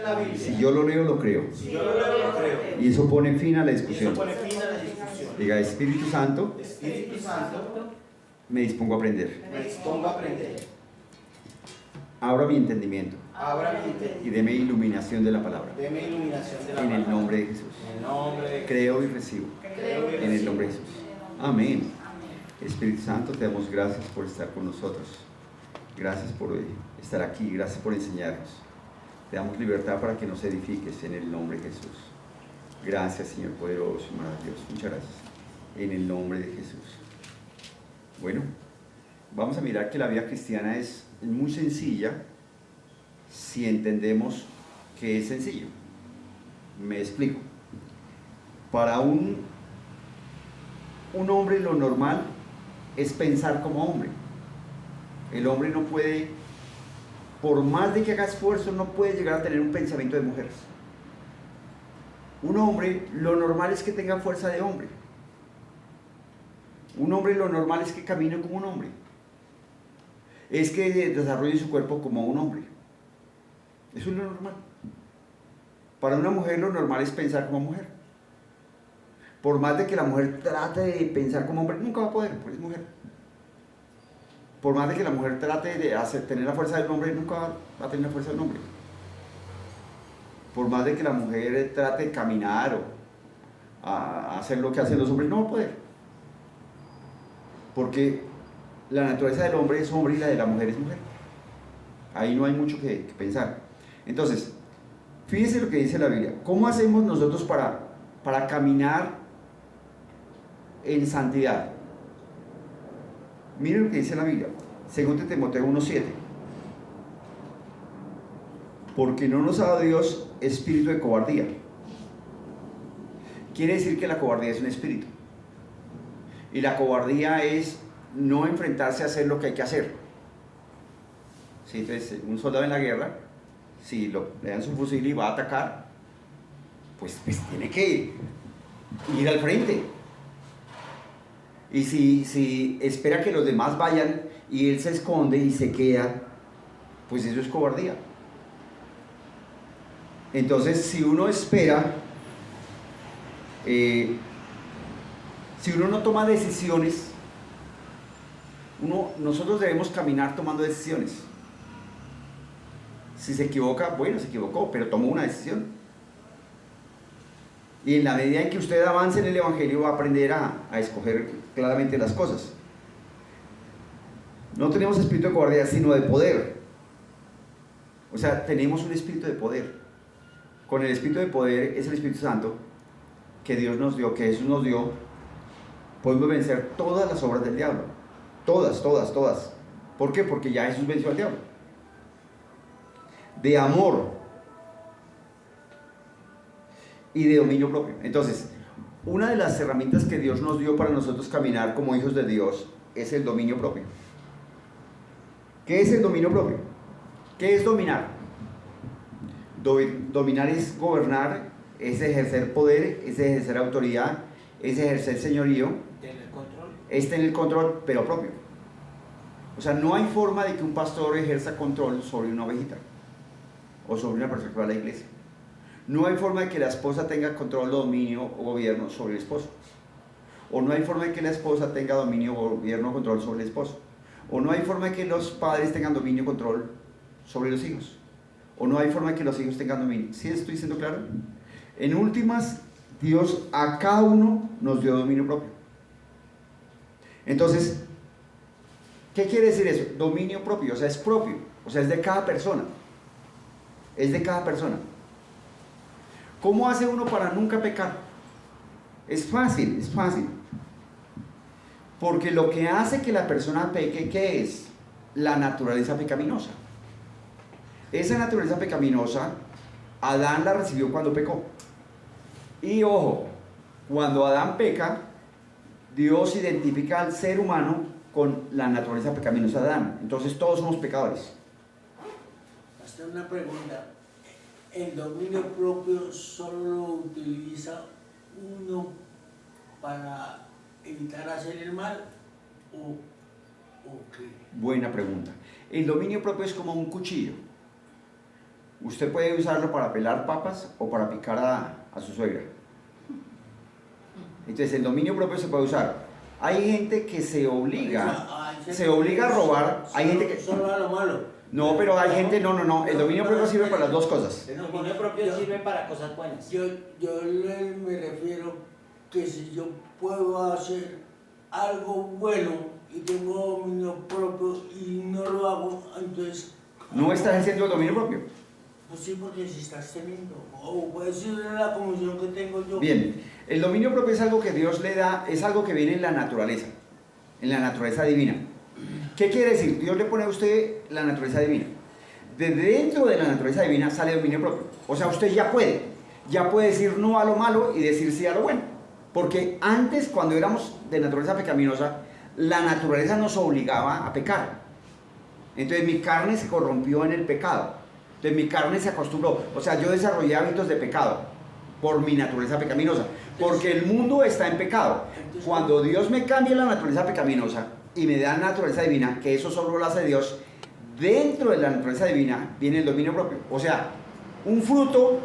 la Biblia. Si yo lo leo, lo creo. Si yo lo leo, lo creo. Y eso pone fin a la Y discusión. eso pone fin a la discusión. Diga, Espíritu Santo, Espíritu Santo, me dispongo a aprender. me dispongo a aprender. Abra mi entendimiento Abra mi y entendimiento. deme iluminación de la palabra. Deme iluminación de la En el palabra. nombre de Jesús. En el nombre de Creo y recibo. Creo y En el recibo. nombre de Jesús. Amén. Espíritu Santo, te damos gracias por estar con nosotros. Gracias por estar aquí. Gracias por enseñarnos. Te damos libertad para que nos edifiques en el nombre de Jesús. Gracias, Señor poderoso y maravilloso. Muchas gracias. En el nombre de Jesús. Bueno, vamos a mirar que la vida cristiana es muy sencilla si entendemos que es sencillo. Me explico. Para un hombre lo normal es pensar como hombre. El hombre no puede, por más de que haga esfuerzo, no puede llegar a tener un pensamiento de mujer. Un hombre, lo normal es que tenga fuerza de hombre. Un hombre, lo normal es que camine como un hombre. Es que desarrolle su cuerpo como un hombre. Eso es lo normal. Para una mujer lo normal es pensar como mujer. Por más de que la mujer trate de pensar como hombre, nunca va a poder, porque es mujer. Por más de que la mujer trate de tener la fuerza del hombre, nunca va a tener la fuerza del hombre. Por más de que la mujer trate de caminar o a hacer lo que hacen los hombres, no va a poder. Porque la naturaleza del hombre es hombre y la de la mujer es mujer. Ahí no hay mucho que pensar. Entonces, fíjense lo que dice la Biblia. ¿Cómo hacemos nosotros para caminar en santidad? Miren lo que dice la Biblia. 2 Timoteo 1:7. Porque no nos ha dado Dios espíritu de cobardía. Quiere decir que la cobardía es un espíritu. Y la cobardía es no enfrentarse a hacer lo que hay que hacer. ¿Sí? Entonces, un soldado en la guerra, si le dan su fusil y va a atacar, pues tiene que ir al frente. Y si espera que los demás vayan y él se esconde y se queda, pues eso es cobardía. Entonces, si uno espera, si uno no toma decisiones, nosotros debemos caminar tomando decisiones. Si se equivoca, bueno, se equivocó, pero tomó una decisión. Y en la medida en que usted avance en el Evangelio, va a aprender a escoger claramente las cosas. No tenemos espíritu de cobardía, sino de poder. O sea, tenemos un espíritu de poder. Con el espíritu de poder es el Espíritu Santo que Dios nos dio, que Jesús nos dio. Podemos vencer todas las obras del diablo. Todas. ¿Por qué? Porque ya Jesús venció al diablo. De amor y de dominio propio. Entonces, una de las herramientas que Dios nos dio para nosotros caminar como hijos de Dios es el dominio propio. ¿Qué es el dominio propio? ¿Qué es dominar? Dominar es gobernar, es ejercer poder, es ejercer autoridad, es ejercer señorío, Tener control. es tener control, pero propio. O sea, no hay forma de que un pastor ejerza control sobre una ovejita o sobre una persona que va a la iglesia. No hay forma de que la esposa tenga control, dominio o gobierno sobre el esposo. O no hay forma de que la esposa tenga dominio, gobierno o control sobre el esposo. O no hay forma de que los padres tengan dominio o control sobre los hijos. O no hay forma de que los hijos tengan dominio. ¿Sí estoy siendo claro? En últimas, Dios a cada uno nos dio dominio propio. Entonces, ¿qué quiere decir eso? Dominio propio, o sea, es propio. O sea, es de cada persona. Es de cada persona. ¿Cómo hace uno para nunca pecar? Es fácil. Porque lo que hace que la persona peque, ¿qué es? La naturaleza pecaminosa. Esa naturaleza pecaminosa, Adán la recibió cuando pecó. Y ojo, cuando Adán peca, Dios identifica al ser humano con la naturaleza pecaminosa de Adán. Entonces todos somos pecadores. Hasta una pregunta. ¿El dominio propio solo lo utiliza uno para evitar hacer el mal o qué? Buena pregunta. El dominio propio es como un cuchillo. Usted puede usarlo para pelar papas o para picar a su suegra. Entonces el dominio propio se puede usar. Hay gente que se obliga a robar. Hay gente que... Solo a lo malo. No, pero hay gente, no. El dominio propio sirve para las dos cosas. El dominio propio sirve para cosas buenas. Yo me refiero que si yo puedo hacer algo bueno y tengo dominio propio y no lo hago, entonces... No estás ejerciendo el dominio propio. Pues sí, porque si estás teniendo, o puede ser la comisión que tengo yo. Bien, el dominio propio es algo que Dios le da, es algo que viene en la naturaleza divina. ¿Qué quiere decir? Dios le pone a usted la naturaleza divina. De dentro de la naturaleza divina sale dominio propio. O sea, usted ya puede decir no a lo malo y decir sí a lo bueno. Porque antes, cuando éramos de naturaleza pecaminosa, la naturaleza nos obligaba a pecar. Entonces mi carne se corrompió en el pecado. Entonces mi carne se acostumbró. O sea, yo desarrollé hábitos de pecado por mi naturaleza pecaminosa. Porque el mundo está en pecado. Cuando Dios me cambia la naturaleza pecaminosa y me da naturaleza divina, que eso solo lo hace Dios, dentro de la naturaleza divina viene el dominio propio. O sea, un fruto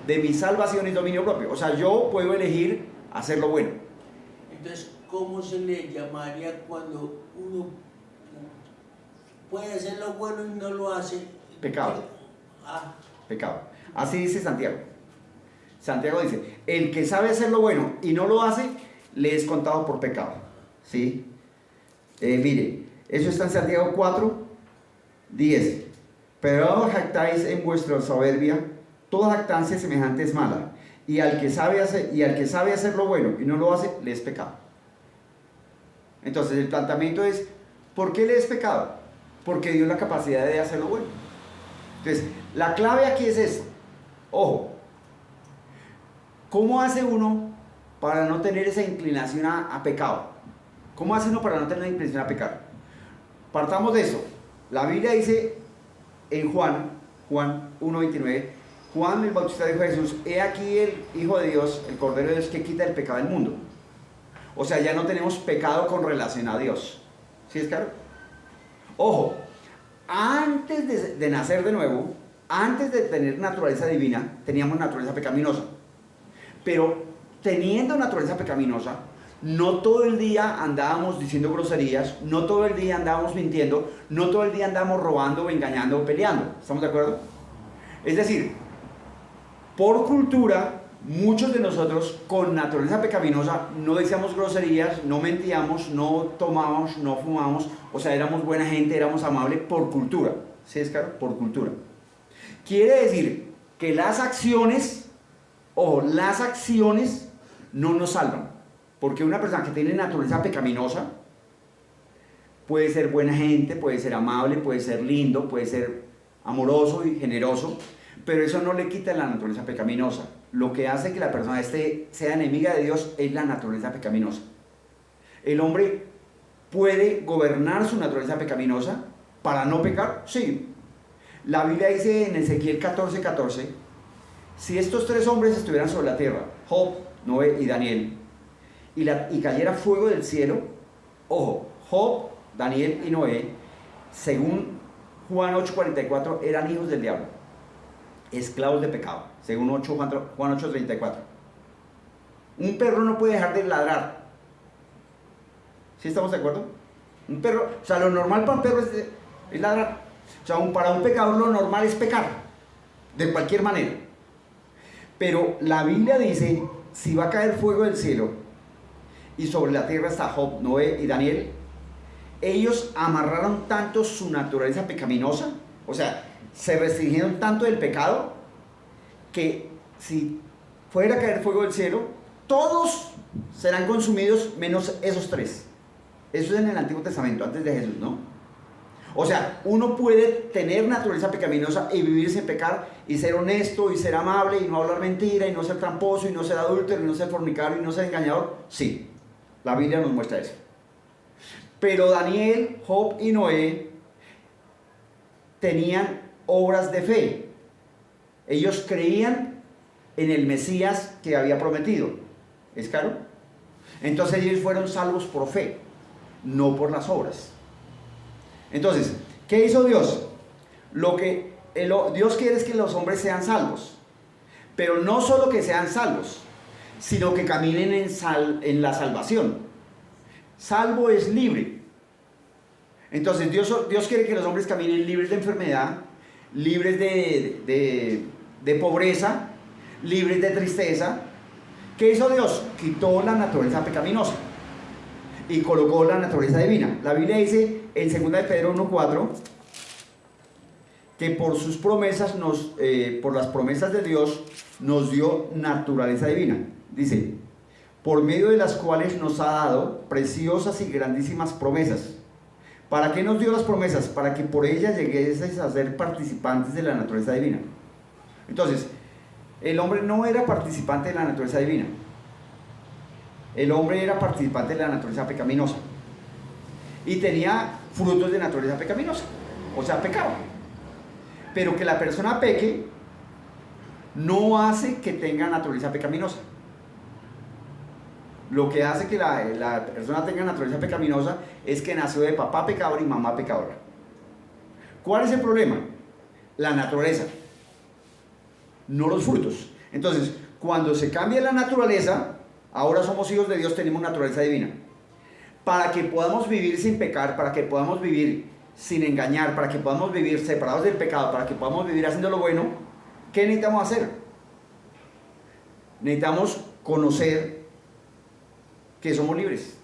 de mi salvación es dominio propio. O sea, yo puedo elegir hacer lo bueno. Entonces, ¿cómo se le llamaría cuando uno puede hacer lo bueno y no lo hace? Pecado. Ah. Pecado. Así dice Santiago. Santiago dice, el que sabe hacer lo bueno y no lo hace, le es contado por pecado. ¿Sí? Mire, eso está en Santiago 4, 10. Pero no os jactáis en vuestra soberbia, toda jactancia semejante es mala. Y al que sabe hacer lo bueno y no lo hace, le es pecado. Entonces el planteamiento es, ¿por qué le es pecado? Porque dio la capacidad de hacer lo bueno. Entonces, la clave aquí es esto. Ojo, ¿cómo hace uno para no tener esa inclinación a pecado? ¿Cómo hace uno para no tener la inclinación a pecar? Partamos de eso. La Biblia dice en Juan 1:29, Juan el Bautista dijo a Jesús, he aquí el Hijo de Dios, el Cordero de Dios que quita el pecado del mundo. O sea, ya no tenemos pecado con relación a Dios. ¿Sí es claro? Ojo, antes de nacer de nuevo, antes de tener naturaleza divina, teníamos naturaleza pecaminosa. Pero teniendo naturaleza pecaminosa, no todo el día andábamos diciendo groserías, no todo el día andábamos mintiendo, no todo el día andábamos robando, engañando o peleando. ¿Estamos de acuerdo? Es decir, por cultura, muchos de nosotros con naturaleza pecaminosa no decíamos groserías, no mentíamos, no tomábamos, no fumábamos, o sea, éramos buena gente, éramos amables por cultura. ¿Sí es claro? Por cultura. Quiere decir que las acciones no nos salvan. Porque una persona que tiene naturaleza pecaminosa puede ser buena gente, puede ser amable, puede ser lindo, puede ser amoroso y generoso, pero eso no le quita la naturaleza pecaminosa. Lo que hace que la persona sea enemiga de Dios es la naturaleza pecaminosa. ¿El hombre puede gobernar su naturaleza pecaminosa para no pecar? Sí. La Biblia dice en Ezequiel 14:14, si estos tres hombres estuvieran sobre la tierra, Job, Noé y Daniel, y cayera fuego del cielo, ojo, Job, Daniel y Noé, según Juan 8:44, eran hijos del diablo, esclavos de pecado, según Juan 8:34. Un perro no puede dejar de ladrar. ¿Sí estamos de acuerdo? Un perro, o sea, lo normal para un perro es ladrar. O sea, para un pecador lo normal es pecar, de cualquier manera. Pero la Biblia dice, si va a caer fuego del cielo, y sobre la tierra está Job, Noé y Daniel, ellos amarraron tanto su naturaleza pecaminosa, o sea, se restringieron tanto del pecado, que si fuera a caer fuego del cielo, todos serán consumidos menos esos tres. Eso es en el Antiguo Testamento, antes de Jesús, ¿no? O sea, uno puede tener naturaleza pecaminosa y vivir sin pecar, y ser honesto, y ser amable, y no hablar mentira, y no ser tramposo, y no ser adúltero, y no ser fornicario, y no ser engañador. Sí, la Biblia nos muestra eso. Pero Daniel, Job y Noé tenían obras de fe. Ellos creían en el Mesías que había prometido. ¿Es claro? Entonces ellos fueron salvos por fe, no por las obras. Entonces, ¿qué hizo Dios? Lo que Dios quiere es que los hombres sean salvos, pero no solo que sean salvos, sino que caminen en la salvación. Salvo es libre. Entonces Dios quiere que los hombres caminen libres de enfermedad, libres de pobreza, libres de tristeza. ¿Qué hizo Dios? Quitó la naturaleza pecaminosa y colocó la naturaleza divina. La Biblia dice en 2 de Pedro 1:4 que por sus promesas, por las promesas de Dios, nos dio naturaleza divina. Dice, por medio de las cuales nos ha dado preciosas y grandísimas promesas. ¿Para qué nos dio las promesas? Para que por ellas lleguéis a ser participantes de la naturaleza divina. Entonces, el hombre no era participante de la naturaleza divina. El hombre era participante de la naturaleza pecaminosa. Y tenía frutos de naturaleza pecaminosa. O sea, pecaba. Pero que la persona peque no hace que tenga naturaleza pecaminosa. Lo que hace que la persona tenga naturaleza pecaminosa es que nació de papá pecador y mamá pecadora. ¿Cuál es el problema? La naturaleza, no los frutos. Entonces, cuando se cambia la naturaleza, ahora somos hijos de Dios, tenemos naturaleza divina. Para que podamos vivir sin pecar, para que podamos vivir sin engañar, para que podamos vivir separados del pecado, para que podamos vivir haciendo lo bueno, ¿qué necesitamos hacer? Necesitamos conocer que somos libres.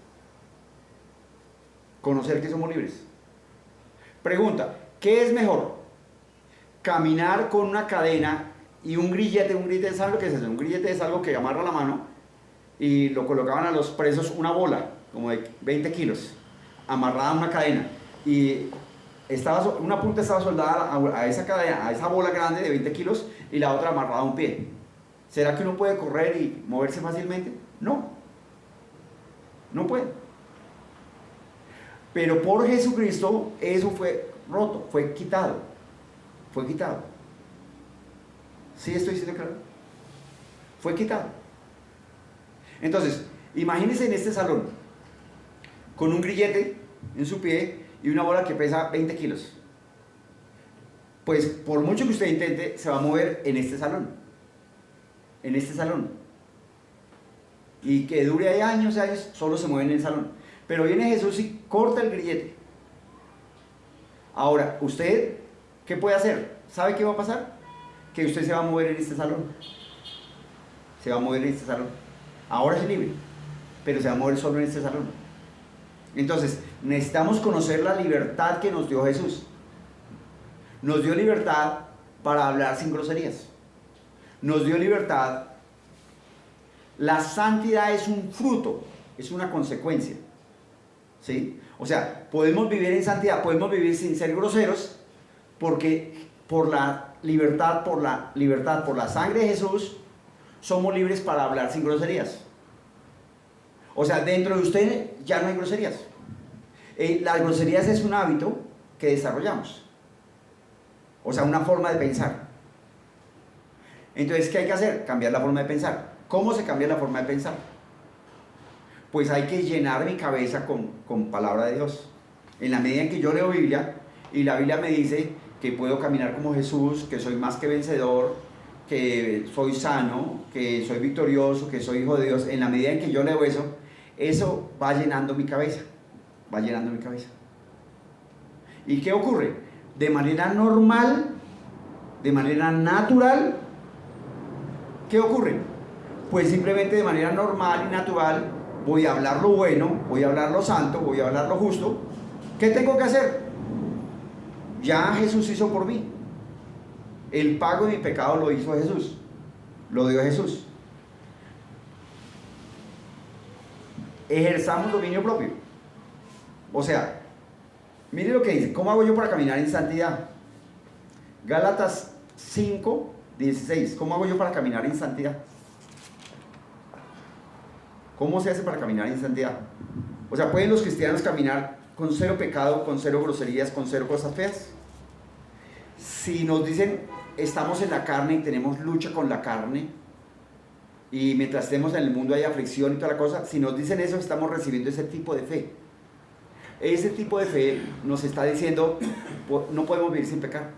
Conocer que somos libres. Pregunta, ¿qué es mejor? Caminar con una cadena y un grillete. Un grillete, ¿saben lo que es eso? Un grillete es algo que amarra la mano y lo colocaban a los presos una bola, como de 20 kilos, amarrada a una cadena. Y una punta estaba soldada a esa cadena, a esa bola grande de 20 kilos y la otra amarrada a un pie. ¿Será que uno puede correr y moverse fácilmente? No. No puede. Pero por Jesucristo eso fue roto, fue quitado. Fue quitado. ¿Sí estoy diciendo claro? Fue quitado. Entonces, imagínense en este salón, con un grillete en su pie y una bola que pesa 20 kilos. Pues por mucho que usted intente, se va a mover en este salón. En este salón. Y que dure ahí años y años, solo se mueve en el salón. Pero viene Jesús y corta el grillete. Ahora, ¿usted qué puede hacer? ¿Sabe qué va a pasar? Que usted se va a mover en este salón. Se va a mover en este salón. Ahora es libre, pero se va a mover solo en este salón. Entonces, necesitamos conocer la libertad que nos dio Jesús. Nos dio libertad para hablar sin groserías. Nos dio libertad. La santidad es un fruto, es una consecuencia. ¿Sí? O sea, podemos vivir en santidad, podemos vivir sin ser groseros, porque por la libertad, por la sangre de Jesús, somos libres para hablar sin groserías. O sea, dentro de usted ya no hay groserías. Las groserías es un hábito que desarrollamos. O sea, una forma de pensar. Entonces, ¿qué hay que hacer? Cambiar la forma de pensar. ¿Cómo se cambia la forma de pensar? Pues hay que llenar mi cabeza con palabra de Dios. En la medida en que yo leo Biblia, y la Biblia me dice que puedo caminar como Jesús, que soy más que vencedor, que soy sano, que soy victorioso, que soy hijo de Dios, en la medida en que yo leo eso va llenando mi cabeza. Va llenando mi cabeza. ¿Y qué ocurre? De manera normal, de manera natural, ¿qué ocurre? Pues simplemente de manera normal y natural voy a hablar lo bueno, voy a hablar lo santo, voy a hablar lo justo. ¿Qué tengo que hacer? Ya Jesús hizo por mí. El pago de mi pecado lo hizo Jesús. Lo dio Jesús. Ejerzamos dominio propio. O sea, mire lo que dice. ¿Cómo hago yo para caminar en santidad? Gálatas 5:16. ¿Cómo hago yo para caminar en santidad? ¿Cómo se hace para caminar en santidad? O sea, ¿pueden los cristianos caminar con cero pecado, con cero groserías, con cero cosas feas? Si nos dicen, estamos en la carne y tenemos lucha con la carne, y mientras estemos en el mundo hay aflicción y toda la cosa, si nos dicen eso, estamos recibiendo ese tipo de fe. Ese tipo de fe nos está diciendo, no podemos vivir sin pecar.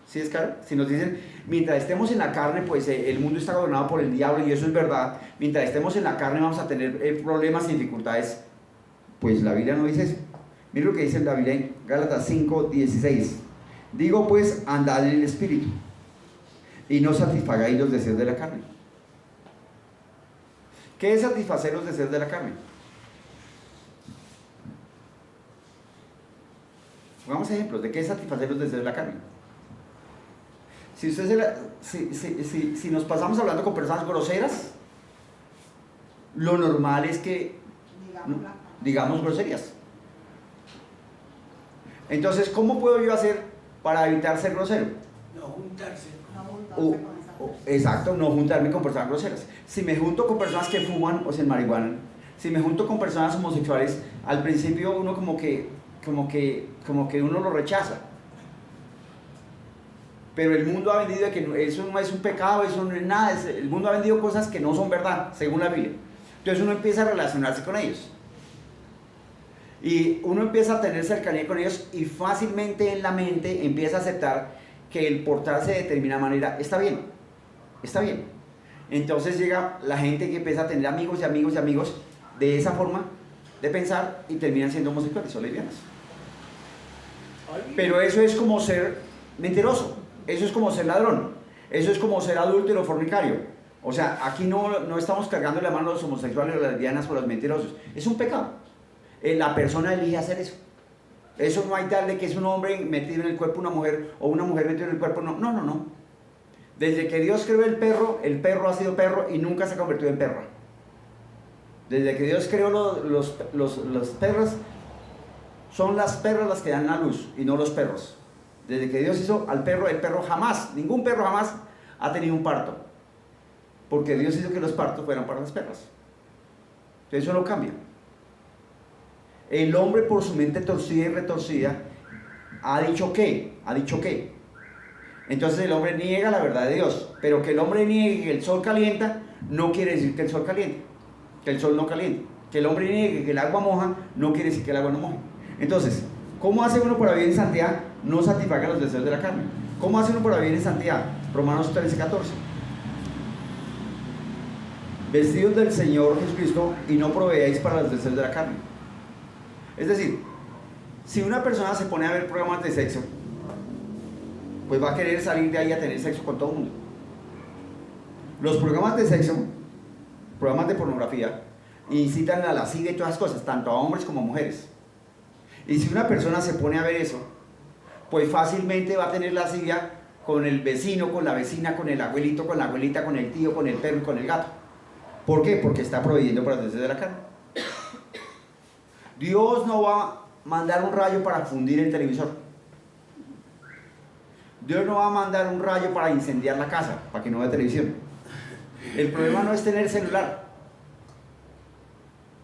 ¿Sí es claro? Si nos dicen, mientras estemos en la carne, pues el mundo está gobernado por el diablo y eso es verdad. Mientras estemos en la carne vamos a tener problemas y dificultades. Pues la Biblia no dice eso. Mira lo que dice la Biblia en Gálatas 5:16. Digo pues, andad en el Espíritu y no satisfagáis los deseos de la carne. ¿Qué es satisfacer los deseos de la carne? Pongamos ejemplos de qué es satisfacer los deseos de la carne. Si nos pasamos hablando con personas groseras, lo normal es que digamos groserías. Entonces, ¿cómo puedo yo hacer para evitar ser grosero? No juntarse. Exacto, no juntarme con personas groseras. Si me junto con personas que fuman o se marihuanan, si me junto con personas homosexuales, al principio uno como que uno lo rechaza. Pero el mundo ha vendido que eso no es un pecado, eso no es nada, el mundo ha vendido cosas que no son verdad, según la Biblia. Entonces uno empieza a relacionarse con ellos. Y uno empieza a tener cercanía con ellos y fácilmente en la mente empieza a aceptar que el portarse de determinada manera está bien, está bien. Entonces llega la gente que empieza a tener amigos y amigos y amigos de esa forma de pensar y terminan siendo homosexuales o lesbianas. Pero eso es como ser mentiroso, eso es como ser ladrón, eso es como ser adúltero o fornicario. O sea, aquí no estamos cargando la mano a los homosexuales o las lesbianas o los mentirosos, es un pecado. La persona elige hacer eso. Eso no hay tal de que es un hombre metido en el cuerpo de una mujer o una mujer metida en el cuerpo, no. Desde que Dios creó el perro ha sido perro y nunca se ha convertido en perra. Desde que Dios creó los perros, son las perras las que dan la luz y no los perros. Desde que Dios hizo al perro, el perro jamás, ningún perro jamás ha tenido un parto. Porque Dios hizo que los partos fueran para las perras. Entonces eso no cambia. El hombre por su mente torcida y retorcida ha dicho qué. Entonces el hombre niega la verdad de Dios. Pero que el hombre niegue que el sol calienta no quiere decir que el sol caliente, que el sol no caliente. Que el hombre niegue que el agua moja no quiere decir que el agua no moje. Entonces, ¿cómo hace uno para vivir en santidad? No satisfaga los deseos de la carne. ¿Cómo hace uno para vivir en santidad? Romanos 13:14. Vestidos del Señor Jesucristo y no proveáis para los deseos de la carne. Es decir, si una persona se pone a ver programas de sexo, pues va a querer salir de ahí a tener sexo con todo el mundo. Los programas de sexo, programas de pornografía, incitan a la lascivia y todas las cosas, tanto a hombres como a mujeres. Y si una persona se pone a ver eso, pues fácilmente va a tener lascivia con el vecino, con la vecina, con el abuelito, con la abuelita, con el tío, con el perro y con el gato. ¿Por qué? Porque está proveyendo para los deseos de la carne. Dios no va a mandar un rayo para fundir el televisor. Dios no va a mandar un rayo para incendiar la casa, para que no vea televisión. El problema no es tener celular.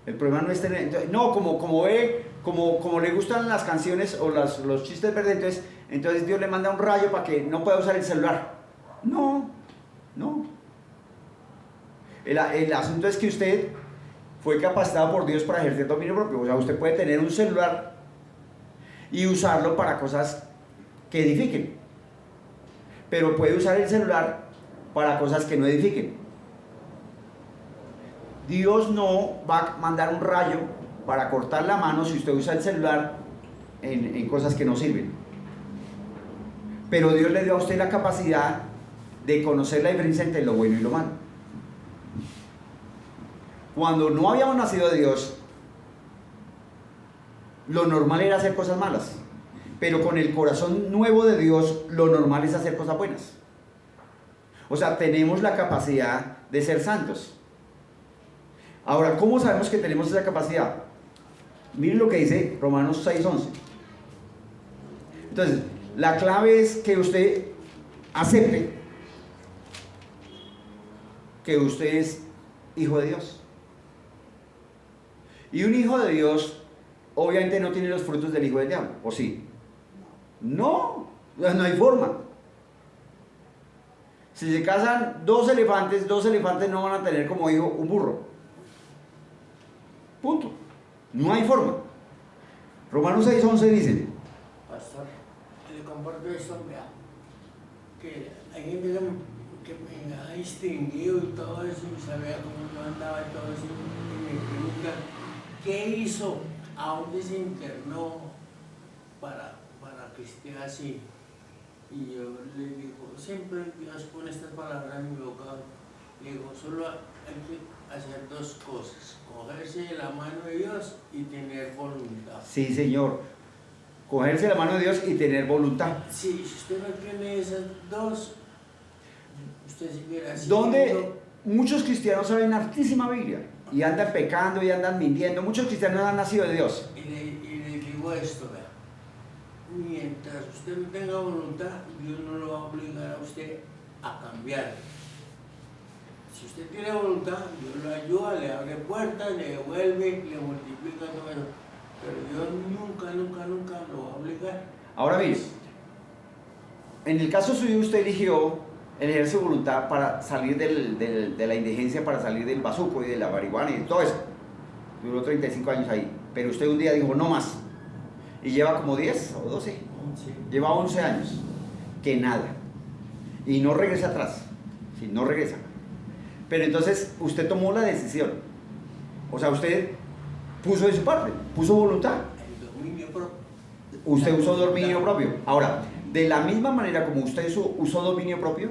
El problema no es tener... No, como le gustan las canciones o los chistes verdes, entonces Dios le manda un rayo para que no pueda usar el celular. No. El asunto es que usted fue capacitado por Dios para ejercer dominio propio. O sea, usted puede tener un celular y usarlo para cosas que edifiquen. Pero puede usar el celular para cosas que no edifiquen. Dios no va a mandar un rayo para cortar la mano si usted usa el celular en cosas que no sirven. Pero Dios le dio a usted la capacidad de conocer la diferencia entre lo bueno y lo malo. Cuando no habíamos nacido de Dios, lo normal era hacer cosas malas. Pero con el corazón nuevo de Dios, lo normal es hacer cosas buenas. O sea, tenemos la capacidad de ser santos. Ahora, ¿cómo sabemos que tenemos esa capacidad? Miren lo que dice Romanos 6:11. Entonces, la clave es que usted acepte que usted es hijo de Dios. Y un hijo de Dios, obviamente no tiene los frutos del hijo del diablo, ¿o sí? No hay forma. Si se casan dos elefantes no van a tener como hijo un burro. Punto. No hay forma. Romanos 6:11 dice: Pastor, le comparto esto, vea. que hay gente que me ha distinguido y todo eso, y sabía cómo yo andaba y todo eso, y me pregunta, ¿qué hizo? ¿A dónde se internó para que esté así? Y yo le digo, siempre Dios pone estas palabras en mi boca, le digo, solo hay que hacer dos cosas, cogerse de la mano de Dios y tener voluntad. Sí, Señor. Cogerse la mano de Dios y tener voluntad. Sí, si usted no tiene esas dos, usted siguiera así. Donde muchos cristianos saben hartísima Biblia y andan pecando y andan mintiendo. Muchos cristianos han nacido de Dios. Y le digo esto, vea. Mientras usted no tenga voluntad, Dios no lo va a obligar a usted a cambiar. Si usted tiene voluntad, Dios lo ayuda, le abre puertas, le devuelve, le multiplica todo eso. Pero Dios nunca lo va a obligar. Ahora mire, en el caso suyo usted eligió ejercer voluntad para salir de la indigencia, para salir del bazuco y de la marihuana y de todo eso. Duró 35 años ahí. Pero usted un día dijo, no más. Y lleva como 10 o 12. Lleva 11 años. Que nada. Y no regresa atrás. Sí, no regresa. Pero entonces usted tomó la decisión. O sea, usted puso de su parte, puso voluntad. El dominio propio. Usted usó dominio propio. Ahora, de la misma manera como usted usó dominio propio,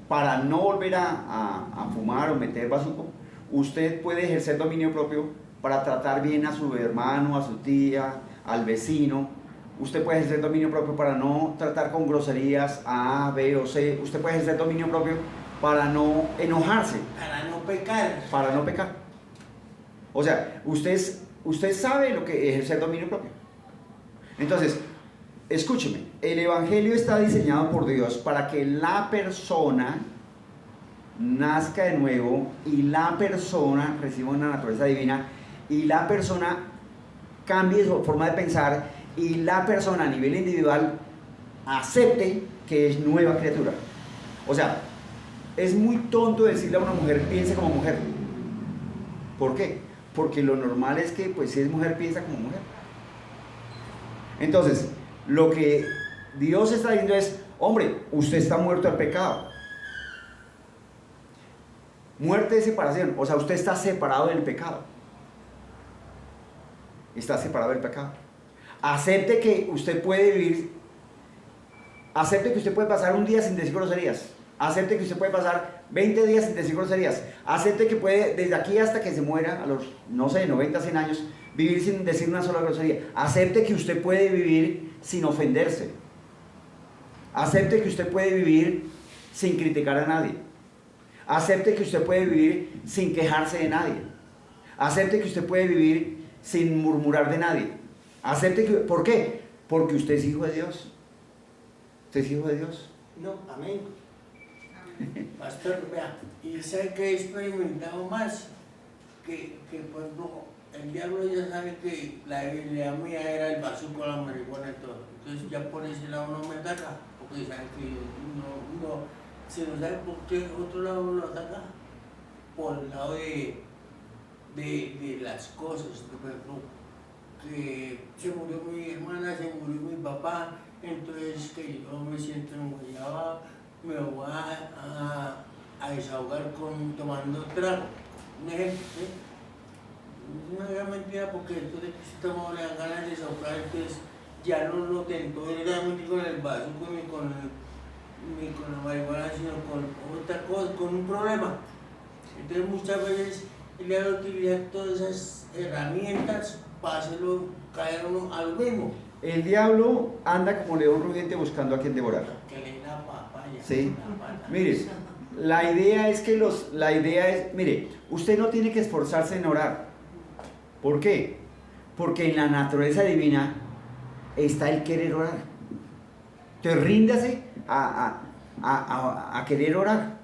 para no volver a fumar o meter bazuco, usted puede ejercer dominio propio para tratar bien a su hermano, a su tía, al vecino. Usted puede ejercer dominio propio para no tratar con groserías A, B o C. Usted puede ejercer dominio propio para no enojarse. Para no pecar. Para no pecar. O sea, usted sabe lo que es ejercer dominio propio. Entonces, escúcheme, el Evangelio está diseñado por Dios para que la persona nazca de nuevo y la persona reciba una naturaleza divina y la persona cambie su forma de pensar y la persona a nivel individual acepte que es nueva criatura. O sea, es muy tonto decirle a una mujer piense como mujer. ¿Por qué? Porque lo normal es que pues si es mujer piensa como mujer. Entonces, lo que Dios está diciendo es, hombre, usted está muerto al pecado. Muerte de separación, o sea, usted está separado del pecado. Está separado del pecado. Acepte que usted puede vivir, acepte que usted puede pasar un día sin decir groserías. Acepte que usted puede pasar 20 días sin decir groserías. Acepte que puede, desde aquí hasta que se muera, a los, no sé, 90, 100 años, vivir sin decir una sola grosería. Acepte que usted puede vivir sin ofenderse. Acepte que usted puede vivir sin criticar a nadie. Acepte que usted puede vivir sin quejarse de nadie. Acepte que usted puede vivir sin murmurar de nadie. Acepte que, ¿por qué? Porque usted es hijo de Dios. ¿Usted es hijo de Dios? No, amén. Pastor, vea, y sé que he experimentado más que por ejemplo, el diablo ya sabe que la debilidad mía era el bazuco, la marihuana y todo. Entonces ya por ese lado no me ataca, porque sabe que no, si no sabe por qué otro lado no lo ataca, por el lado de las cosas, por ejemplo, que se murió mi hermana, se murió mi papá, entonces que yo me siento enguayado, me voy a desahogar tomando trago. Un ejemplo, ¿sí? Es una gran mentira porque después de que se tomó le dan ganas de desahogar, entonces ya no lo tentó directamente con el bazuco ni con la marihuana, sino con otra cosa, con un problema. Entonces muchas veces él le utiliza todas esas herramientas para hacerlo caer uno a lo mismo. El diablo anda como león rugiente buscando a quien devorar. Que le da papaya. Sí. Mire, la idea es, mire, usted no tiene que esforzarse en orar. ¿Por qué? Porque en la naturaleza divina está el querer orar. Entonces ríndase a querer orar.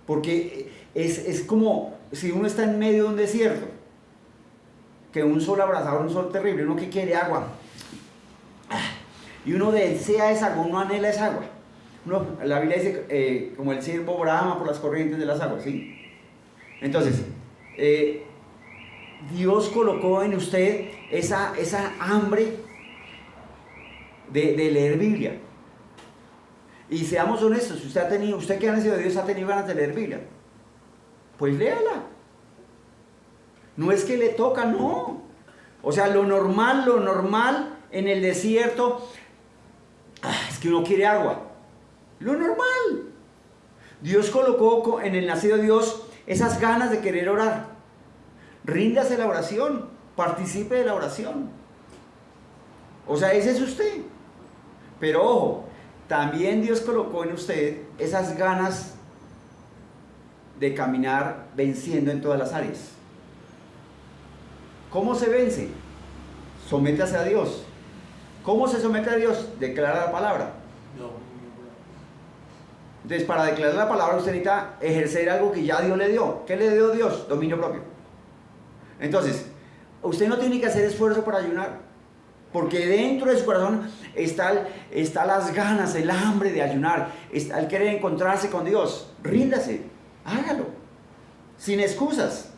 Porque es como si uno está en medio de un desierto, que un sol abrasador, un sol terrible, uno que quiere agua. Y uno desea esa agua, uno anhela esa agua. La Biblia dice, como el ciervo brama por las corrientes de las aguas, ¿sí? Entonces, Dios colocó en usted esa hambre de leer Biblia. Y seamos honestos, usted que ha nacido de Dios ha tenido ganas de leer Biblia. Pues léala. No es que le toca, no. O sea, lo normal en el desierto, es que uno quiere agua. Lo normal. Dios colocó en el nacido de Dios esas ganas de querer orar. Ríndase a la oración, participe de la oración. O sea, ese es usted. Pero ojo, también Dios colocó en usted esas ganas de caminar venciendo en todas las áreas. ¿Cómo se vence? Sométase a Dios. ¿Cómo se somete a Dios? Declara la palabra. Entonces, para declarar la palabra usted necesita ejercer algo que ya Dios le dio. ¿Qué le dio Dios? Dominio propio. Entonces, usted no tiene que hacer esfuerzo para ayunar, porque dentro de su corazón está las ganas, el hambre de ayunar, está el querer encontrarse con Dios. Ríndase, hágalo, sin excusas.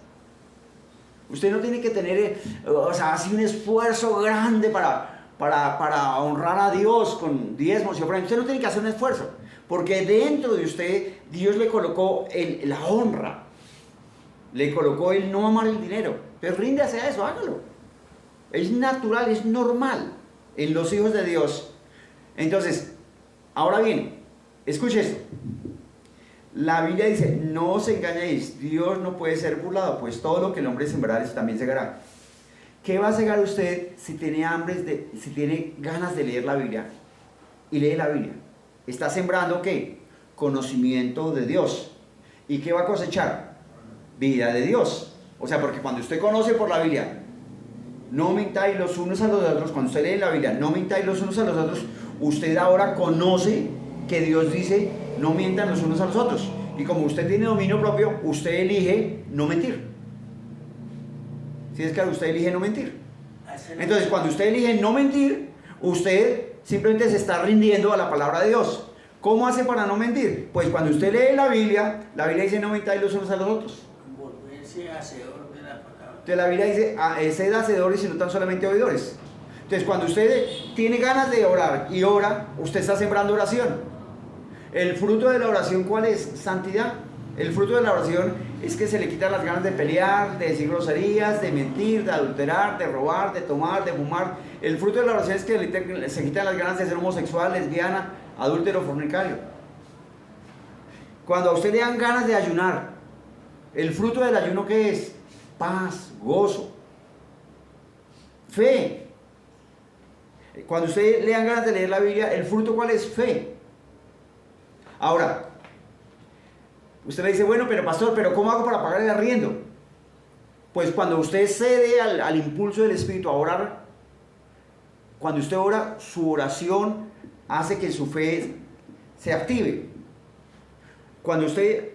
Usted no tiene que tener, así un esfuerzo grande para honrar a Dios con diezmos y ofrendas. Usted no tiene que hacer un esfuerzo, porque dentro de usted Dios le colocó la honra, le colocó el no amar el dinero. Entonces ríndase a eso, hágalo. Es natural, es normal en los hijos de Dios. Entonces, ahora bien, escuche esto. La Biblia dice, no os engañéis, Dios no puede ser burlado, pues todo lo que el hombre sembrará, eso también segará. ¿Qué va a segar usted si tiene ganas de leer la Biblia? Y lee la Biblia. ¿Está sembrando qué? Conocimiento de Dios. ¿Y qué va a cosechar? Vida de Dios. O sea, porque cuando usted conoce por la Biblia, no mintáis los unos a los otros, cuando usted lee la Biblia, no mintáis los unos a los otros, usted ahora conoce que Dios dice, no mientan los unos a los otros. Y como usted tiene dominio propio, usted elige no mentir. Si es que usted elige no mentir. Entonces, cuando usted elige no mentir, usted simplemente se está rindiendo a la palabra de Dios. ¿Cómo hace para no mentir? Pues cuando usted lee la Biblia dice no mintáis los unos a los otros. Volverse hacedor de la palabra. Entonces la Biblia dice, sed hacedores y no tan solamente oidores. Entonces cuando usted tiene ganas de orar y ora, usted está sembrando oración. ¿El fruto de la oración cuál es? Santidad. El fruto de la oración es que se le quitan las ganas de pelear, de decir groserías, de mentir, de adulterar, de robar, de tomar, de fumar. El fruto de la oración es que se quitan las ganas de ser homosexual, lesbiana, adúltero, fornicario. Cuando a usted le dan ganas de ayunar, ¿el fruto del ayuno qué es? Paz, gozo, fe. Cuando a usted le dan ganas de leer la Biblia, ¿el fruto cuál es? Fe. Ahora, usted me dice, bueno, pero pastor, ¿pero cómo hago para pagar el arriendo? Pues cuando usted cede al impulso del Espíritu a orar, cuando usted ora, su oración hace que su fe se active. Cuando usted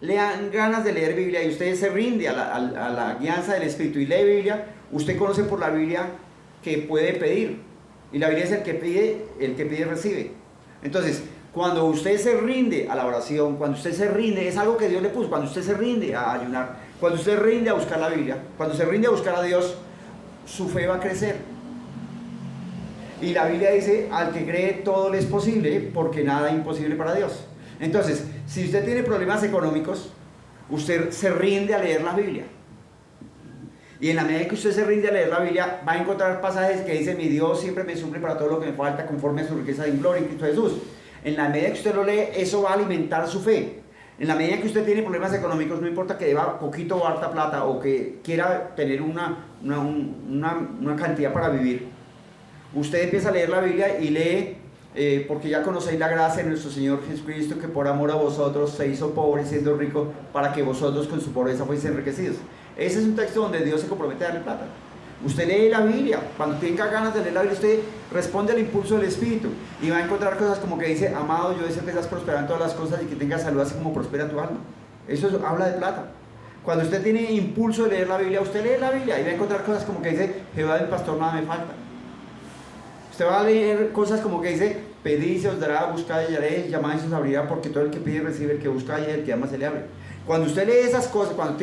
le dan ganas de leer Biblia y usted se rinde a la guianza del Espíritu y lee Biblia, usted conoce por la Biblia que puede pedir. Y la Biblia es el que pide recibe. Entonces, cuando usted se rinde a la oración, cuando usted se rinde, es algo que Dios le puso, cuando usted se rinde a ayunar, cuando usted se rinde a buscar la Biblia, cuando se rinde a buscar a Dios, su fe va a crecer. Y la Biblia dice, al que cree todo le es posible, porque nada es imposible para Dios. Entonces, si usted tiene problemas económicos, usted se rinde a leer la Biblia. Y en la medida que usted se rinde a leer la Biblia, va a encontrar pasajes que dicen, mi Dios siempre me suple para todo lo que me falta, conforme a su riqueza en gloria en Cristo Jesús. En la medida que usted lo lee, eso va a alimentar su fe. En la medida que usted tiene problemas económicos, no importa que deba poquito o harta plata, o que quiera tener una cantidad para vivir, usted empieza a leer la Biblia y lee, porque ya conocéis la gracia de nuestro Señor Jesucristo, que por amor a vosotros se hizo pobre siendo rico, para que vosotros con su pobreza fueseis enriquecidos. Ese es un texto donde Dios se compromete a darle plata. Usted lee la Biblia, cuando tenga ganas de leer la Biblia, usted responde al impulso del Espíritu y va a encontrar cosas como que dice, amado, yo deseo que estás prosperando en todas las cosas y que tengas salud así como prospera tu alma. Eso habla de plata. Cuando usted tiene impulso de leer la Biblia, usted lee la Biblia y va a encontrar cosas como que dice, Jehová del pastor nada me falta. Usted va a leer cosas como que dice, pedid y se os dará, buscad y hallaréis, llamad y se os abrirá, porque todo el que pide recibe, el que busca halla, el que ama se le abre. Cuando usted lee esas cosas, cuando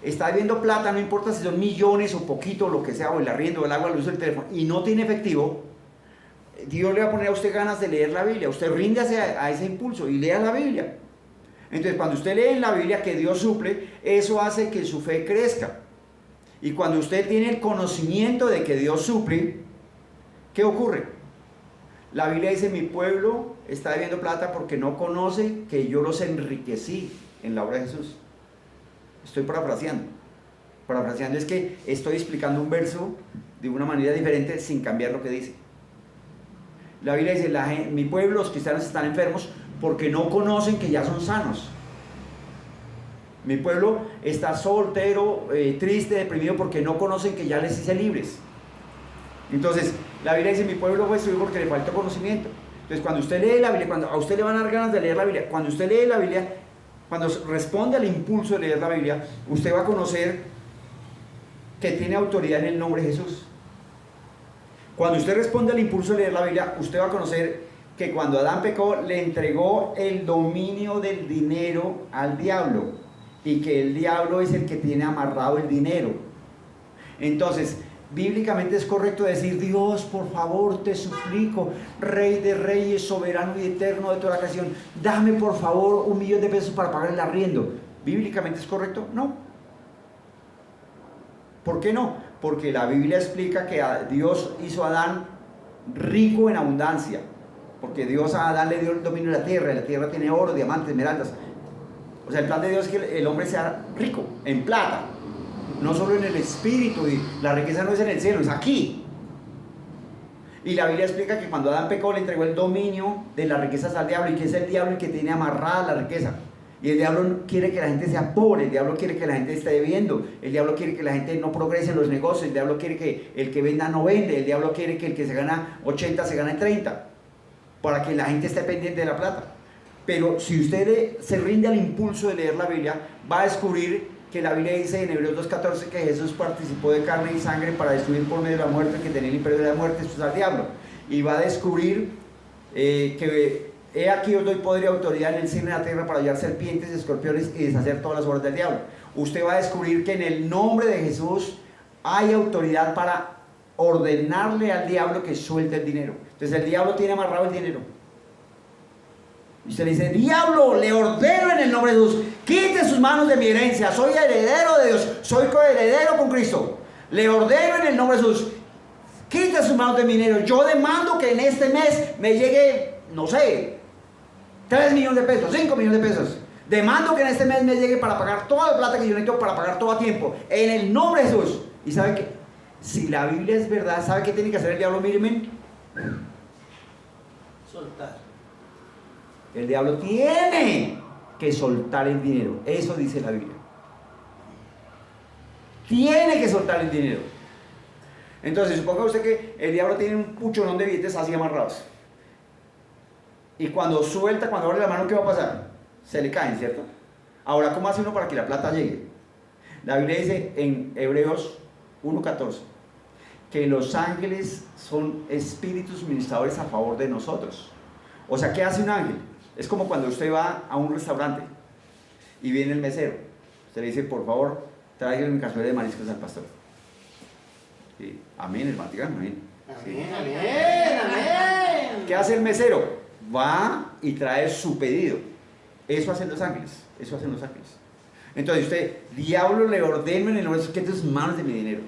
está viendo plata, no importa si son millones o poquito, lo que sea, o el arriendo, o el agua, la luz, el teléfono, y no tiene efectivo, Dios le va a poner a usted ganas de leer la Biblia. Usted ríndase a ese impulso y lea la Biblia. Entonces, cuando usted lee en la Biblia que Dios suple, eso hace que su fe crezca. Y cuando usted tiene el conocimiento de que Dios suple, ¿qué ocurre? La Biblia dice, mi pueblo está debiendo plata porque no conoce que yo los enriquecí en la obra de Jesús. Estoy parafraseando. Parafraseando es que estoy explicando un verso de una manera diferente sin cambiar lo que dice. La Biblia dice, mi pueblo, los cristianos están enfermos porque no conocen que ya son sanos. Mi pueblo está soltero, triste, deprimido porque no conocen que ya les hice libres. Entonces, la Biblia dice, mi pueblo fue destruido porque le falta conocimiento. Entonces, cuando usted lee la Biblia, cuando a usted le van a dar ganas de leer la Biblia, cuando usted lee la Biblia, cuando responde al impulso de leer la Biblia, usted va a conocer que tiene autoridad en el nombre de Jesús. Cuando usted responde al impulso de leer la Biblia, usted va a conocer que cuando Adán pecó, le entregó el dominio del dinero al diablo, y que el diablo es el que tiene amarrado el dinero. Entonces, bíblicamente es correcto decir, Dios, por favor, te suplico, Rey de reyes, soberano y eterno de toda la creación, dame por favor $1.000.000 para pagar el arriendo. ¿Bíblicamente es correcto? No. ¿Por qué no? Porque la Biblia explica que Dios hizo a Adán rico en abundancia, porque Dios a Adán le dio el dominio de la tierra tiene oro, diamantes, esmeraldas. O sea, el plan de Dios es que el hombre sea rico en plata, no solo en el espíritu, y la riqueza no es en el cielo, es aquí. Y la Biblia explica que cuando Adán pecó le entregó el dominio de las riquezas al diablo, y que es el diablo el que tiene amarrada la riqueza. Y el diablo quiere que la gente sea pobre, el diablo quiere que la gente esté debiendo, el diablo quiere que la gente no progrese en los negocios, el diablo quiere que el que venda no vende, el diablo quiere que el que se gana 80 se gane 30, para que la gente esté pendiente de la plata. Pero si usted se rinde al impulso de leer la Biblia, va a descubrir que la Biblia dice en Hebreos 2.14 que Jesús participó de carne y sangre para destruir por medio de la muerte, que tenía el imperio de la muerte, esto es al diablo. Y va a descubrir que he aquí os doy poder y autoridad en el cielo y en la tierra para hallar serpientes, escorpiones y deshacer todas las obras del diablo. Usted va a descubrir que en el nombre de Jesús hay autoridad para ordenarle al diablo que suelte el dinero. Entonces el diablo tiene amarrado el dinero. Y usted le dice, diablo, le ordeno en el nombre de Jesús, quite sus manos de mi herencia, soy heredero de Dios, soy coheredero con Cristo. Le ordeno en el nombre de Jesús, quite sus manos de mi dinero. Yo demando que en este mes me llegue, no sé, 3 millones de pesos, 5 millones de pesos. Demando que en este mes me llegue para pagar toda la plata que yo necesito para pagar todo a tiempo, en el nombre de Jesús. Y sabe que, si la Biblia es verdad, ¿sabe qué tiene que hacer el diablo? Mírenme. Soltar. El diablo tiene que soltar el dinero. Eso dice la Biblia. Tiene que soltar el dinero. Entonces, suponga usted que el diablo tiene un puchonón de billetes así amarrados. Y cuando suelta, cuando abre la mano, ¿qué va a pasar? Se le caen, ¿cierto? Ahora, ¿cómo hace uno para que la plata llegue? La Biblia dice en Hebreos 1.14 que los ángeles son espíritus ministradores a favor de nosotros. O sea, ¿qué hace un ángel? Es como cuando usted va a un restaurante y viene el mesero. Usted le dice, por favor, tráigale un cazuela de mariscos al pastor. ¿Sí? Amén, el Vaticano, amén. Amén, ¿sí? Amén, amén. ¿Qué hace el mesero? Va y trae su pedido. Eso hacen los ángeles, eso hacen los ángeles. Entonces usted, diablo, le ordeno en el nombre de Jesús que tus manos de mi dinero.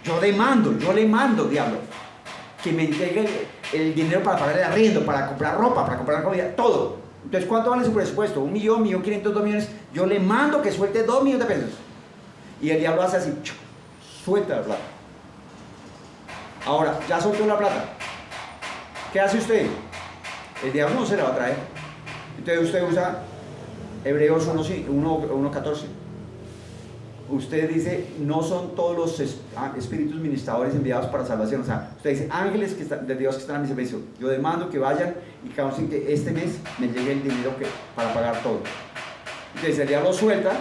Yo le mando, diablo, que me entregue el dinero para pagar el arriendo, para comprar ropa, para comprar comida, todo. Entonces, ¿cuánto vale su presupuesto? 1 millón, 1.500.000, 2 millones. Yo le mando que suelte 2 millones de pesos. Y el diablo hace así, suelta la plata. Ahora, ya soltó la plata. ¿Qué hace usted? El diablo no se la va a traer. Entonces usted usa Hebreos 1.14. Usted dice, no son todos los espíritus ministradores enviados para salvación. O sea, usted dice, ángeles de Dios que están a mi servicio. Yo demando que vayan y causen que este mes me llegue el dinero para pagar todo. Entonces el diablo suelta,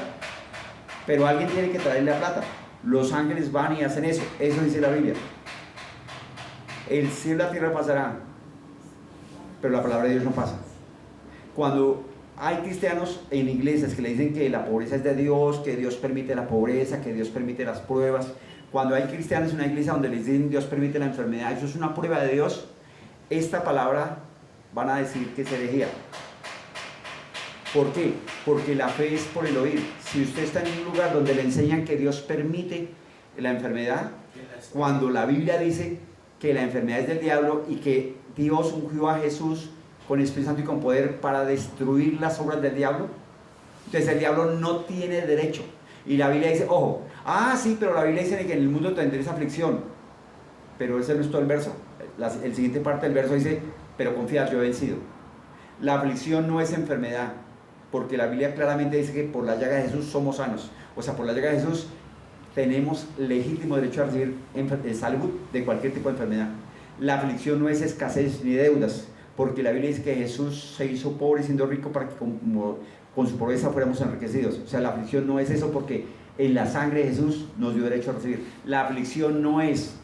pero alguien tiene que traerle la plata. Los ángeles van y hacen eso. Eso dice la Biblia. El cielo y la tierra pasarán, pero la palabra de Dios no pasa. Cuando hay cristianos en iglesias que le dicen que la pobreza es de Dios, que Dios permite la pobreza, que Dios permite las pruebas, cuando hay cristianos en una iglesia donde les dicen Dios permite la enfermedad, eso es una prueba de Dios, esta palabra van a decir que es herejía. ¿Por qué? Porque la fe es por el oír. Si usted está en un lugar donde le enseñan que Dios permite la enfermedad, cuando la Biblia dice que la enfermedad es del diablo y que Dios ungió a Jesús con Espíritu Santo y con poder para destruir las obras del diablo, entonces el diablo no tiene derecho. Y la Biblia dice, ojo, sí, pero la Biblia dice que en el mundo tendréis aflicción, pero ese no es todo el verso. El siguiente parte del verso dice, pero confiad, yo he vencido. La aflicción no es enfermedad, porque la Biblia claramente dice que por la llaga de Jesús somos sanos. O sea, por la llaga de Jesús tenemos legítimo derecho a recibir salud de cualquier tipo de enfermedad. La aflicción no es escasez ni deudas, porque la Biblia dice que Jesús se hizo pobre siendo rico para que con su pobreza fuéramos enriquecidos. O sea, la aflicción no es eso, porque en la sangre de Jesús nos dio derecho a recibir. La aflicción no es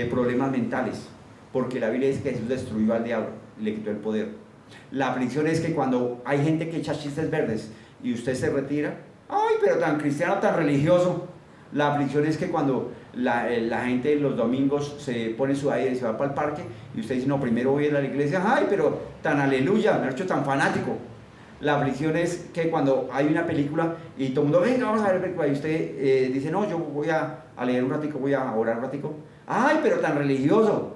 problemas mentales, porque la Biblia dice que Jesús destruyó al diablo y le quitó el poder. La aflicción es que cuando hay gente que echa chistes verdes y usted se retira, ¡ay, pero tan cristiano, tan religioso! La aflicción es que cuando la gente los domingos se pone su aire y se va para el parque y usted dice, no, primero voy a ir a la iglesia, ¡ay, pero tan aleluya, me ha hecho tan fanático! La aflicción es que cuando hay una película y todo el mundo, venga, vamos a ver la película, y usted dice, no, yo voy a leer un ratico, voy a orar un ratico, ¡ay, pero tan religioso!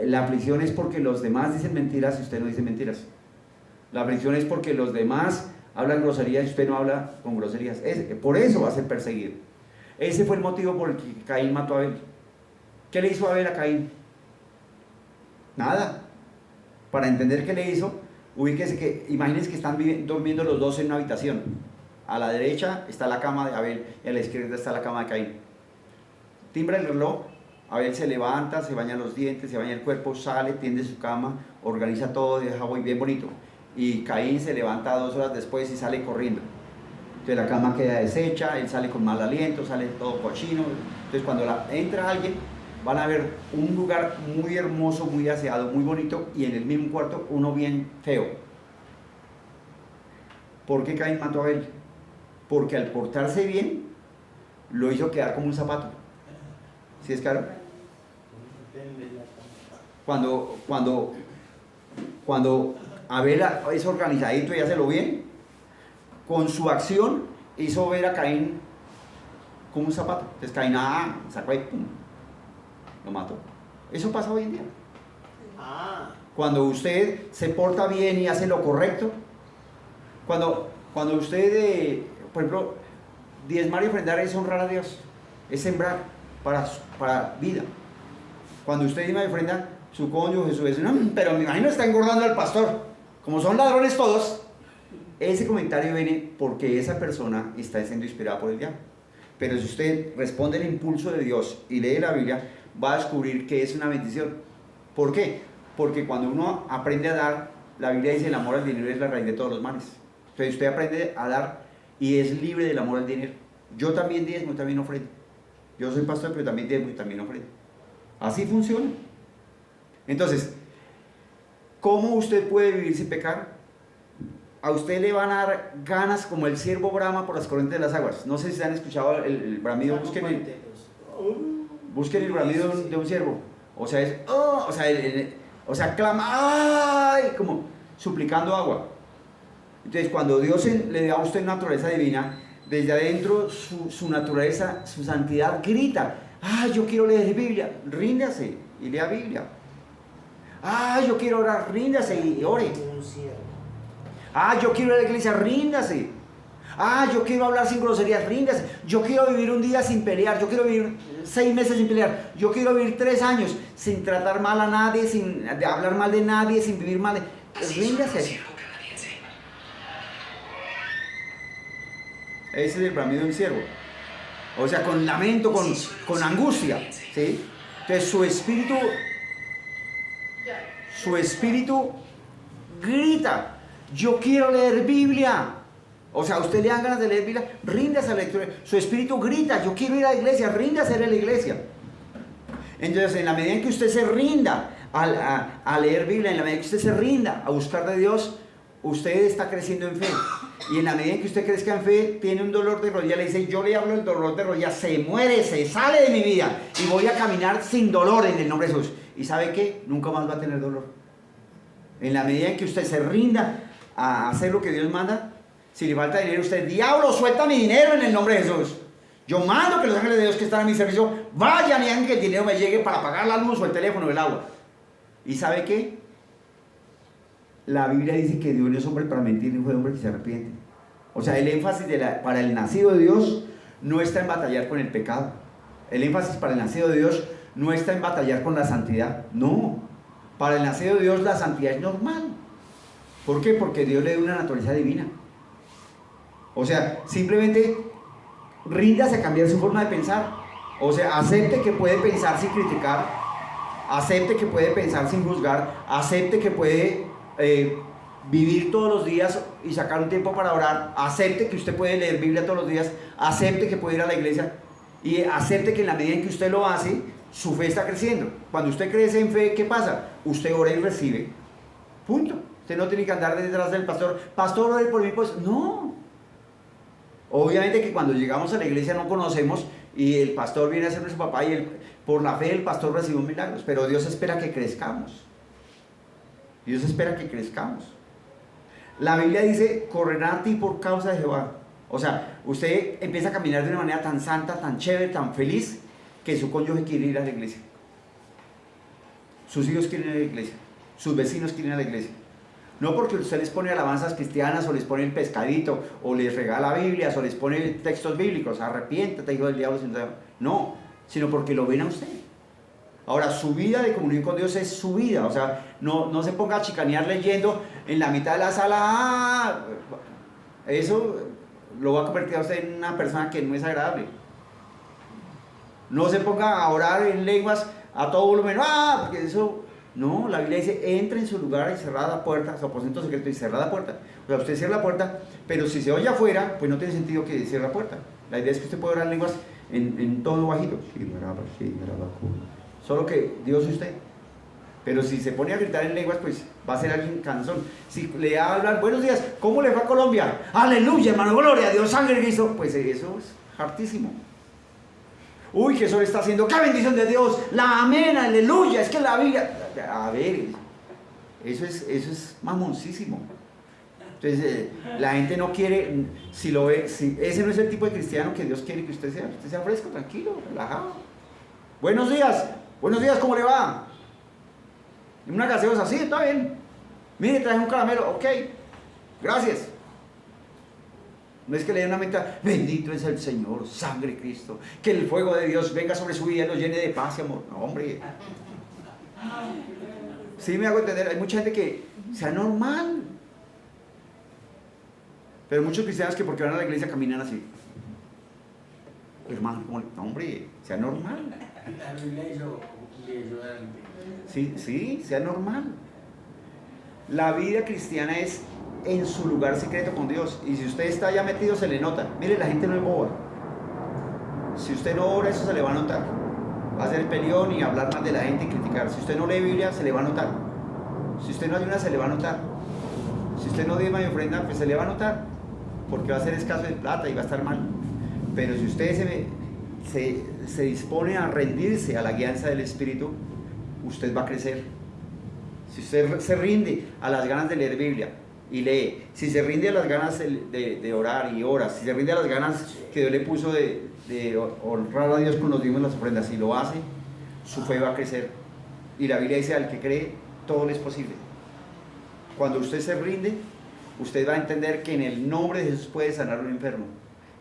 La aflicción es porque los demás dicen mentiras y usted no dice mentiras. La aflicción es porque los demás hablan groserías y usted no habla con groserías. Por eso va a ser perseguido. Ese fue el motivo por el que Caín mató a Abel. ¿Qué le hizo Abel a Caín? Nada. Para entender qué le hizo, ubíquese que, imagínense que están durmiendo los dos en una habitación. A la derecha está la cama de Abel y a la izquierda está la cama de Caín. Timbra el reloj. Abel se levanta, se baña los dientes, se baña el cuerpo, sale, tiende su cama, organiza todo, deja bien bonito. Y Caín se levanta 2 horas después y sale corriendo. Entonces la cama queda deshecha, él sale con mal aliento, sale todo cochino. Entonces cuando entra alguien, van a ver un lugar muy hermoso, muy aseado, muy bonito, y en el mismo cuarto uno bien feo. ¿Por qué Caín mató a Abel? Porque al portarse bien, lo hizo quedar como un zapato. ¿Sí es claro? Cuando Abel es organizadito y hace lo bien, con su acción hizo ver a Caín como un zapato. Entonces Caín sacó ahí, pum, lo mató. Eso pasa hoy en día. Cuando usted se porta bien y hace lo correcto, cuando usted, por ejemplo, diezmar y ofrendar es honrar a Dios, es sembrar para vida. Cuando usted diezma y ofrenda, su cónyuge, su vecino, pero me imagino está engordando al pastor, como son ladrones todos. Ese comentario viene porque esa persona está siendo inspirada por el diablo. Pero si usted responde al impulso de Dios y lee la Biblia, va a descubrir que es una bendición. ¿Por qué? Porque cuando uno aprende a dar, la Biblia dice el amor al dinero es la raíz de todos los males. Entonces usted aprende a dar y es libre del amor al dinero. Yo también diezmo, también ofrendo. Yo soy pastor, pero también diezmo y también ofrendo. Así funciona. Entonces, ¿cómo usted puede vivir sin pecar? A usted le van a dar ganas como el ciervo brama por las corrientes de las aguas. No sé si han escuchado el bramido, busquen el bramido de un ciervo. O sea, clama, ¡ay!, como suplicando agua. Entonces, cuando Dios le da a usted naturaleza divina, desde adentro su naturaleza, su santidad grita, yo quiero leer Biblia, ríndase y lea Biblia. Yo quiero orar, ríndase y ore. Yo quiero ir a la iglesia, ríndase. Yo quiero hablar sin groserías, ríndase. Yo quiero vivir un día sin pelear. Yo quiero vivir 6 meses sin pelear. Yo quiero vivir 3 años sin tratar mal a nadie, sin hablar mal de nadie, sin vivir mal. Ríndase. Ese es el bramido de un ciervo. O sea, con lamento, con angustia, ¿sí? Entonces su espíritu grita, yo quiero leer Biblia. O sea, a usted le dan ganas de leer Biblia, ríndase a la lectura. Su espíritu grita, yo quiero ir a la iglesia, ríndase a la iglesia. Entonces, en la medida en que usted se rinda a leer Biblia, en la medida en que usted se rinda a buscar de Dios, usted está creciendo en fe. Y en la medida en que usted crezca en fe, tiene un dolor de rodilla, le dice, yo le hablo del dolor de rodilla, se muere, se sale de mi vida y voy a caminar sin dolor en el nombre de Jesús. ¿Y sabe qué? Nunca más va a tener dolor. En la medida en que usted se rinda a hacer lo que Dios manda, si le falta dinero, usted, diablo, suelta mi dinero en el nombre de Jesús. Yo mando que los ángeles de Dios que están a mi servicio vayan y hagan que el dinero me llegue para pagar la luz o el teléfono o el agua. ¿Y sabe qué? La Biblia dice que Dios no es hombre para mentir, ni hijo de hombre que se arrepiente. O sea, el énfasis para el nacido de Dios no está en batallar con el pecado. El énfasis para el nacido de Dios no está en batallar con la santidad. No. Para el nacido de Dios la santidad es normal. ¿Por qué? Porque Dios le dio una naturaleza divina. O sea, simplemente ríndase a cambiar su forma de pensar. O sea, acepte que puede pensar sin criticar. Acepte que puede pensar sin juzgar. Acepte que puede vivir todos los días y sacar un tiempo para orar. Acepte que usted puede leer Biblia todos los días. Acepte que puede ir a la iglesia. Y acepte que en la medida en que usted lo hace, su fe está creciendo. Cuando usted crece en fe, ¿qué pasa? Usted ora y recibe. Punto. Usted no tiene que andar detrás del pastor. Pastor, ore por mí, pues no. Obviamente que cuando llegamos a la iglesia no conocemos y el pastor viene a ser nuestro papá y por la fe el pastor recibe milagros. Pero Dios espera que crezcamos. Dios espera que crezcamos. La Biblia dice, correrá a ti por causa de Jehová. O sea, usted empieza a caminar de una manera tan santa, tan chévere, tan feliz, que su cónyuge quiere ir a la iglesia. Sus hijos quieren ir a la iglesia. Sus vecinos quieren ir a la iglesia. No porque usted les pone alabanzas cristianas, o les pone el pescadito, o les regala Biblias, o les pone textos bíblicos, arrepiéntate, hijo del diablo. No, sino porque lo ven a usted. Ahora, su vida de comunión con Dios es su vida. O sea, no se ponga a chicanear leyendo en la mitad de la sala. Eso lo va a convertir a usted en una persona que no es agradable. No se ponga a orar en lenguas a todo volumen. Porque eso... No, la Biblia dice, entra en su lugar y cerrada la puerta, su aposento secreto y cerrada la puerta. O sea, usted cierra la puerta, pero si se oye afuera, pues no tiene sentido que cierre la puerta. La idea es que usted pueda orar en lenguas en tono bajito. Solo que Dios y usted. Pero si se pone a gritar en lenguas, pues va a ser alguien cansón. Si le hablan, buenos días, ¿cómo le va a Colombia? Aleluya, hermano, gloria a Dios, sangre de Cristo. Pues eso es hartísimo. Uy, que sol está haciendo, qué bendición de Dios, la amén, aleluya, es que la Biblia, a ver, eso es mamoncísimo. Entonces, la gente no quiere, si ese no es el tipo de cristiano que Dios quiere que usted sea fresco, tranquilo, relajado. Buenos días, ¿cómo le va? Una gaseosa, sí, está bien. Mire, traje un caramelo, ok, gracias. No es que le den una meta, bendito es el Señor, sangre de Cristo, que el fuego de Dios venga sobre su vida y lo llene de paz y amor. No, hombre. Sí me hago entender, hay mucha gente que sea normal. Pero muchos cristianos que porque van a la iglesia caminan así. Hermano, no, hombre, sea normal. La Biblia hizo Sí, sea normal. La vida cristiana es en su lugar secreto con Dios, y si usted está ya metido se le nota. Mire, la gente no es boba. Si usted no ora, eso se le va a notar. Va a ser peleón y hablar mal de la gente y criticar. Si usted no lee Biblia, se le va a notar. Si usted no ayuna, se le va a notar. Si usted no diezma y ofrenda, pues se le va a notar, porque va a ser escaso de plata y va a estar mal. Pero si usted se dispone a rendirse a la guianza del Espíritu, usted va a crecer. Si usted se rinde a las ganas de leer Biblia y lee, si se rinde a las ganas de orar y ora, si se rinde a las ganas que Dios le puso de honrar a Dios con los diezmos y las ofrendas, si lo hace, su fe va a crecer. Y la Biblia dice, al que cree, todo le es posible. Cuando usted se rinde, usted va a entender que en el nombre de Jesús puede sanar a un enfermo,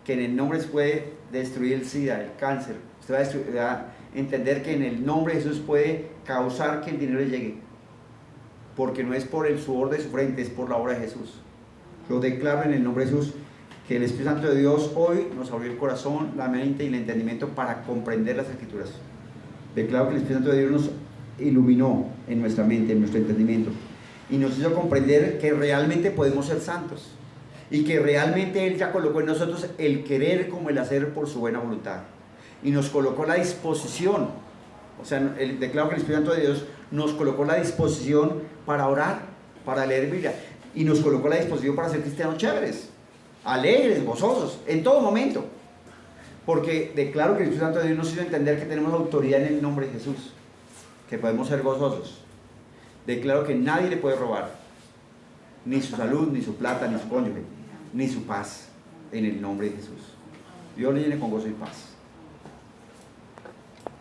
que en el nombre de Jesús puede destruir el SIDA, el cáncer. Usted va a entender que en el nombre de Jesús puede causar que el dinero le llegue, porque no es por el sudor de su frente, es por la obra de Jesús. Yo declaro en el nombre de Jesús que el Espíritu Santo de Dios hoy nos abrió el corazón, la mente y el entendimiento para comprender las Escrituras. Declaro que el Espíritu Santo de Dios nos iluminó en nuestra mente, en nuestro entendimiento, y nos hizo comprender que realmente podemos ser santos, y que realmente Él ya colocó en nosotros el querer como el hacer por su buena voluntad, y nos colocó la disposición. O sea, declaro que el Espíritu Santo de Dios nos colocó la disposición para orar, para leer Biblia, y nos colocó la disposición para ser cristianos chéveres. alegres, gozosos, en todo momento. Porque declaro que el Espíritu Santo de Dios nos hizo entender que tenemos autoridad en el nombre de Jesús, que podemos ser gozosos. Declaro que nadie le puede robar, ni su salud, ni su plata, ni su cónyuge, ni su paz, en el nombre de Jesús. Dios le llene con gozo y paz.